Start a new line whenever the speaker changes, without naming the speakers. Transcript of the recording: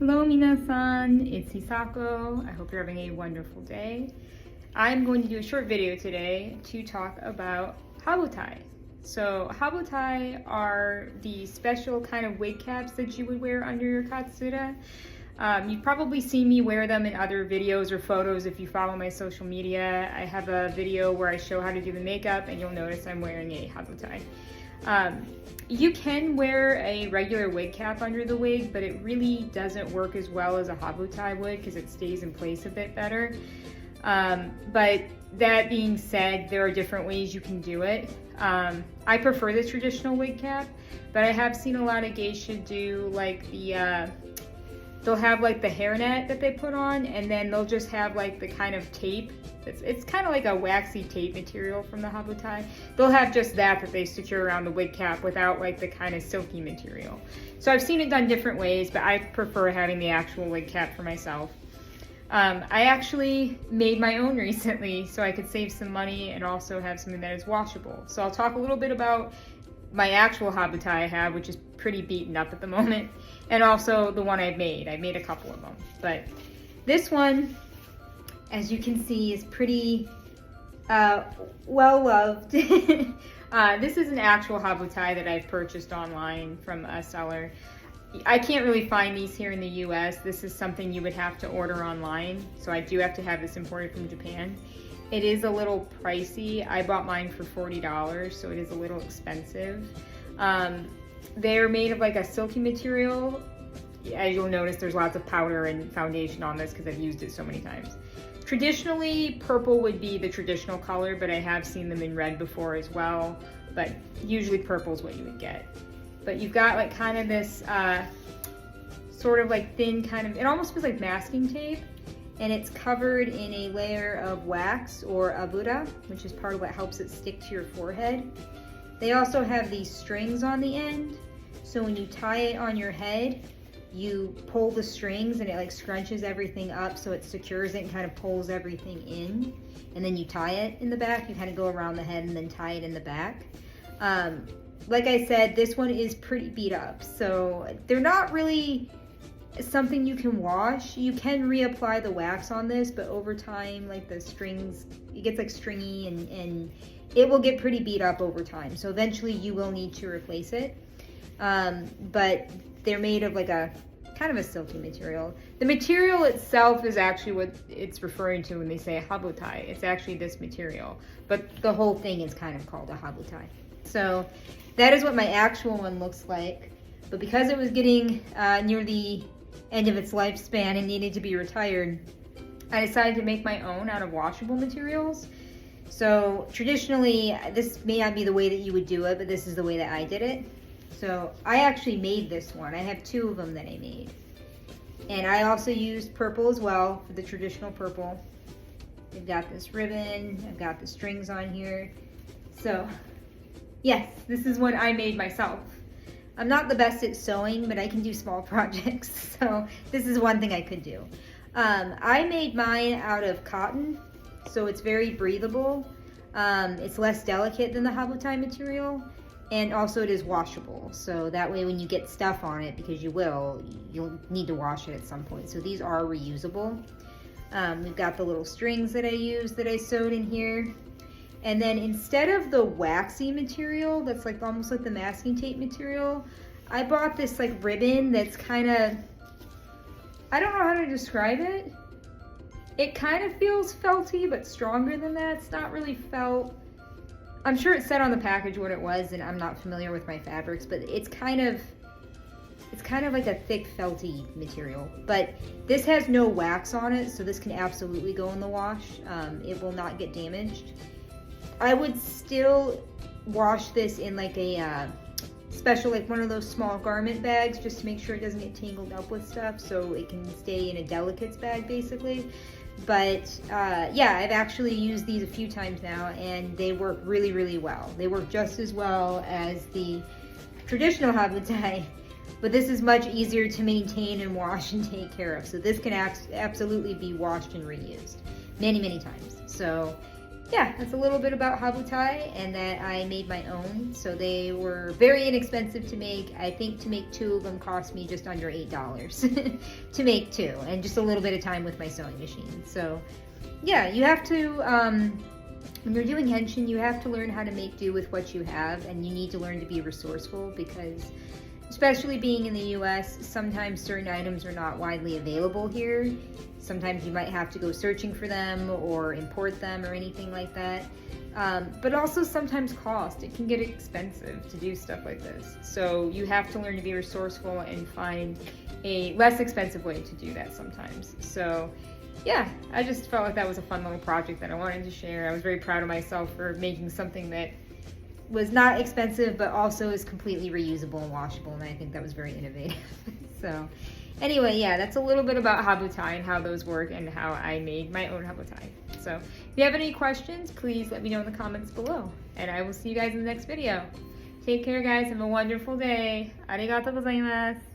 Hello minasan, it's Hisako. I hope you're having a wonderful day. I'm going to do a short video today to talk about habotai. So habotai are the special kind of wig caps that you would wear under your katsura. You've probably seen me wear them in other videos or photos if you follow my social media. I have a video where I show how to do the makeup and you'll notice I'm wearing a habotai. You can wear a regular wig cap under the wig, but it really doesn't work as well as a habotai would because it stays in place a bit better. But that being said, there are different ways you can do it. I prefer the traditional wig cap, but I have seen a lot of geisha do like they'll have like the hairnet that they put on, and then they'll just have like the kind of tape. It's kind of like a waxy tape material from the habotai. They'll have just that they secure around the wig cap without like the kind of silky material. So I've seen it done different ways, but I prefer having the actual wig cap for myself. I actually made my own recently so I could save some money and also have something that is washable. So I'll talk a little bit about my actual habotai I have, which is pretty beaten up at the moment, and also the one I've made. I made a couple of them, but this one, as you can see, is pretty well loved. This is an actual habotai that I've purchased online from a seller. I can't really find these here in the US. This is something you would have to order online, so I do have to have this imported from Japan. It is a little pricey. I bought mine for $40, so it is a little expensive. They're made of like a silky material. As you'll notice, there's lots of powder and foundation on this because I've used it so many times. Traditionally, purple would be the traditional color, but I have seen them in red before as well. But usually purple is what you would get. But you've got like kind of this sort of like thin kind of, it almost feels like masking tape. And it's covered in a layer of wax or habutae, which is part of what helps it stick to your forehead. They also have these strings on the end. So when you tie it on your head, you pull the strings and it like scrunches everything up so it secures it and kind of pulls everything in. And then you tie it in the back. You kind of go around the head and then tie it in the back. Like I said, this one is pretty beat up. So they're not really something you can wash. You can reapply the wax on this, but over time, like the strings, it gets like stringy and it will get pretty beat up over time. So eventually you will need to replace it. But they're made of like a kind of a silky material. The material itself is actually what it's referring to when they say habotai. It's actually this material, but the whole thing is kind of called a habotai. So that is what my actual one looks like. But because it was getting near the end of its lifespan and needed to be retired, I decided to make my own out of washable materials. So traditionally, this may not be the way that you would do it, but this is the way that I did it. So I actually made this one. I have two of them that I made. And I also used purple as well for the traditional purple. I've got this ribbon, I've got the strings on here. So yes, this is what I made myself. I'm not the best at sewing, but I can do small projects. So this is one thing I could do. I made mine out of cotton, so it's very breathable. It's less delicate than the habotai material, and also it is washable. So that way when you get stuff on it, because you'll need to wash it at some point. So these are reusable. We've got the little strings that I used that I sewed in here. And then instead of the waxy material, that's like almost like the masking tape material, I bought this like ribbon that's kind of, I don't know how to describe it. It kind of feels felty, but stronger than that. It's not really felt. I'm sure it said on the package what it was, and I'm not familiar with my fabrics, but it's kind of like a thick felty material. But this has no wax on it, so this can absolutely go in the wash. It will not get damaged. I would still wash this in like a special, like one of those small garment bags, just to make sure it doesn't get tangled up with stuff, so it can stay in a delicates bag basically. But yeah, I've actually used these a few times now and they work really, really well. They work just as well as the traditional habotai, but this is much easier to maintain and wash and take care of. So this can absolutely be washed and reused many, many times. So yeah, that's a little bit about habotai, and that I made my own. So they were very inexpensive to make. I think to make 2 of them cost me just under $8 to make 2, and just a little bit of time with my sewing machine. So yeah, you have to, when you're doing henshin, you have to learn how to make do with what you have, and you need to learn to be resourceful, because especially being in the US, sometimes certain items are not widely available here. Sometimes you might have to go searching for them or import them or anything like that. But also sometimes cost. It can get expensive to do stuff like this. So you have to learn to be resourceful and find a less expensive way to do that sometimes. So yeah, I just felt like that was a fun little project that I wanted to share. I was very proud of myself for making something that was not expensive, but also is completely reusable and washable, and I think that was very innovative. So anyway, yeah, that's a little bit about habotai and how those work and how I made my own habotai. So if you have any questions, please let me know in the comments below, and I will see you guys in the next video. Take care, guys. Have a wonderful day. Arigatou gozaimasu.